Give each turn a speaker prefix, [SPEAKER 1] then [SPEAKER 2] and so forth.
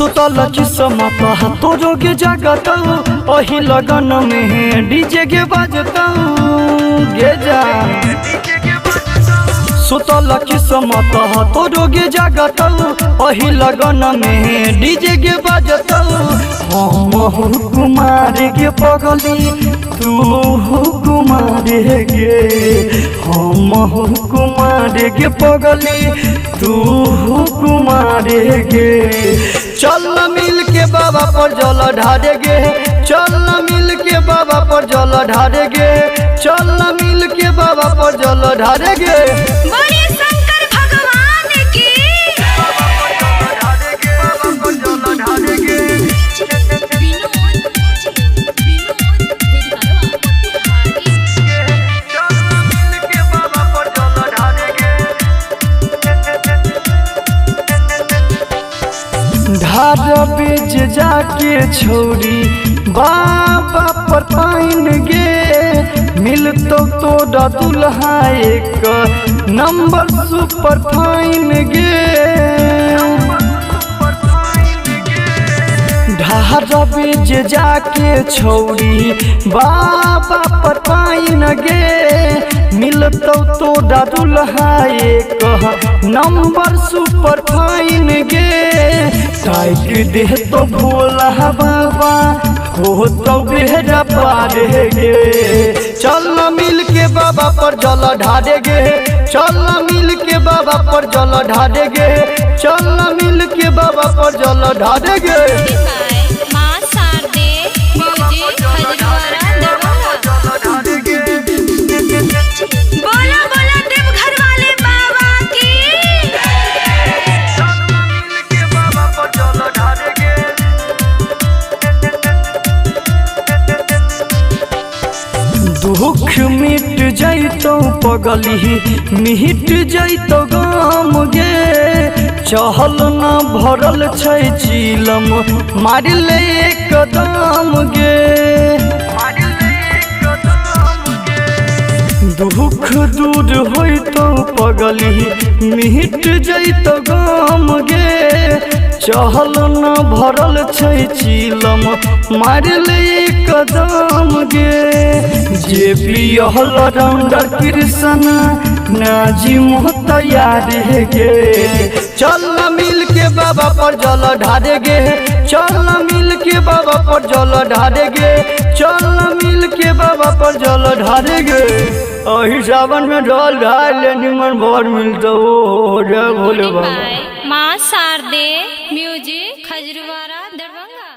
[SPEAKER 1] सुतल किस्मत तोरो के जगत ओही लगन में डीजे के बजता गे जा। सुतल किस्मत तोरो के जगत ओही लगन में डीजे के बजता। हम कुमार के पगली तू कुमार गे, हम कुमार के पगली तू कुमार गे। चल मिल के बाबा पर जल ढारे गे, चल मिल के बाबा पर जल ढारे गे, चल मिल के बाबा पर जल ढारे गे।
[SPEAKER 2] बोलिए शंकर भगवान की।
[SPEAKER 1] ढार बीज जाके छोड़ी बाबा पर पाइन गे, मिल तोरा दुल्हा एक नंबर सुपर फाइन गे। ढार बीज जाके छोड़ी बाबा पर पाइन गे, मिल तोरा दुल्हा एक नंबर सुपर फाइन गे। टाइट दे तो भोला बाबा हो तो बेहरा पार गे। चल मिल के बाबा पर जल ढारे गे, चल मिल के बाबा पर जल ढारे गे, चल मिल के बाबा पर जल ढारे गे।
[SPEAKER 2] मां शारदे म्यूजिक हरिद्वार बोला बोला देवघर वाले बाबा की।
[SPEAKER 1] दुख मिट जैतो पगली मिट जैतो गाम गे। चहल न भरल छै चिलम मार ले कदम गे। दुख दूर होइतो पगली मिट जैतो गाम गे। चहल न भरल छै चिलम मार ले कदम गे। जे पियल राउंडर कृष्ण नाजी तैयार गे। चल मिल के बाबा पर जल ढारे गे, चल मिल के बाबा पर जल ढारे गे, चल मिल के बाबा पर जल ढारे गे। अही सावन में जल ढार ले निमन भर मिलता हो जय भोले बाबा।
[SPEAKER 2] मां शारदे म्यूजिक खजरवाड़ा दरभंगा।